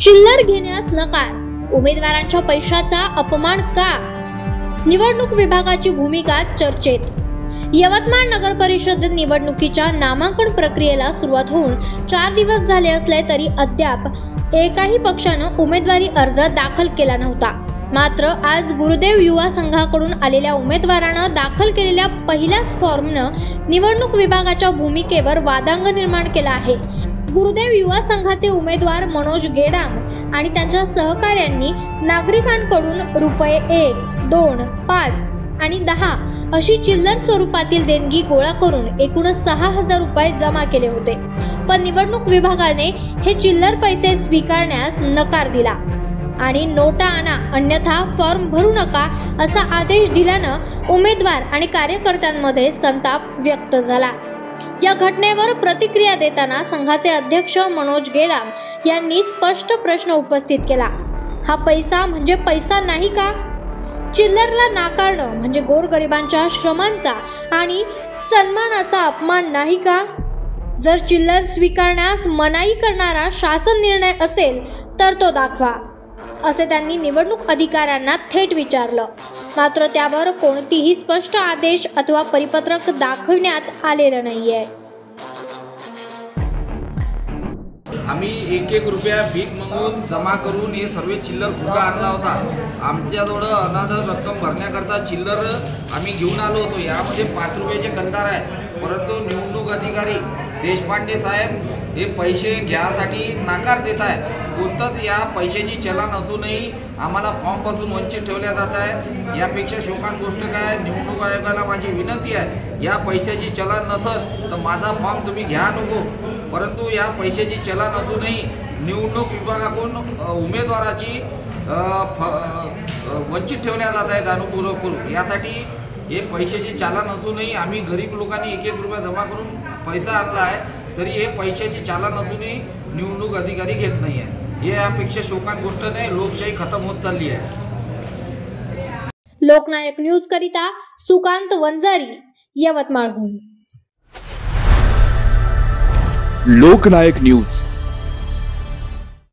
चिल्लर घेण्यास नकार, उमेदवारांच्या पैशाचा अपमान का? निवडणूक विभागाची भूमिका चर्चेत। यवतमाळ नगर परिषद निवडणुकीच्या नामांकन प्रक्रियेला सुरुवात होऊन 4 दिवस झाले असले तरी अद्याप एकाही पक्षानं उमेदवारी अर्ज दाखल केला नव्हता। मात्र आज गुरुदेव युवा संघाकडून आलेल्या उमेदवारानं दाखल केलेल्या पहिल्याच फॉर्मनं निवडणूक विभागाच्या भूमिकेवर वादांग निर्माण केला आहे। गुरुदेव युवा संघाचे उमेदवार मनोज गेडाम आणि त्यांच्या सहकाऱ्यांनी नागरिकांकडून रुपये 1, 2, 5 आणि 10 अशी चिल्लर स्वरूपातील देणगी गोळा करून एकूण 6,000 रुपये जमा केले होते। पण निवडणूक विभागाने हे चिल्लर पैसे स्वीकारण्यास नकार दिला आणि नोटा आणा अन्यथा फॉर्म भरू नका असा आदेश दिल्यानं उमेदवार आणि कार्यकर्त्यांमध्ये संताप व्यक्त झाला। या घटनेवर प्रतिक्रिया देताना संघाचे अध्यक्ष मनोज गेडाम यांनी स्पष्ट प्रश्न उपस्थित केला। हा पैसा म्हणजे पैसा नाही का? चिल्लरला नाकारणं म्हणजे गोरगरिबांच्या श्रमांचा आणि सन्मानाचा अपमान नाही का? जर चिल्लर स्वीकारण्यास मनाई करणारा शासन निर्णय असेल तर तो दाखवा, असे त्यांनी निवडणूक अधिकाऱ्यांना थेट विचारलं। मात्र त्यावर कोणतीही स्पष्ट आदेश अथवा परिपत्रक दाखवण्यात आलेलं नाहीये। आम्ही 1-1 रुपया भीक मागून जमा करून हे सर्व चिल्लर फुगा आणला होता। आमच्याजवळ अनाथ रक्कम भरण्याकरता चिल्लर आम्ही घेऊन आलो होतो। यामध्ये 5 रुपयाचे कंदार आहे, परंतु निवडणूक अधिकारी देशपांडे साहेब हे पैसे घ्यासाठी नाकार देत आहे। कोणतंच या पैशाची चलन असूनही आम्हाला फॉर्मपासून वंचित ठेवल्या जात आहे। यापेक्षा शोकान गोष्ट काय, निवडणूक आयोगाला माझी विनंती आहे, या पैशाची चलन नसेल तर माझा फॉर्म तुम्ही घ्या नको, परंतु या पैशाची चलन असूनही निवडणूक विभागाकडून उमेदवाराची वंचित ठेवल्या जात आहे जाणीवपूर्वक करून। यासाठी हे पैशाची चालन असूनही आम्ही गरीब लोकांनी 1-1 रुपया जमा करून पैसा आणला आहे, तरी हे पैशाची चालन असूनही निवडणूक अधिकारी घेत नाही आहे। हे यापेक्षा शोकान गोष्ट नाही, लोकशाही खतम होत चालली आहे। लोकनायक न्यूज करिता सुकांत वंजारी, यवतमाळहून। लोकनायक न्यूज।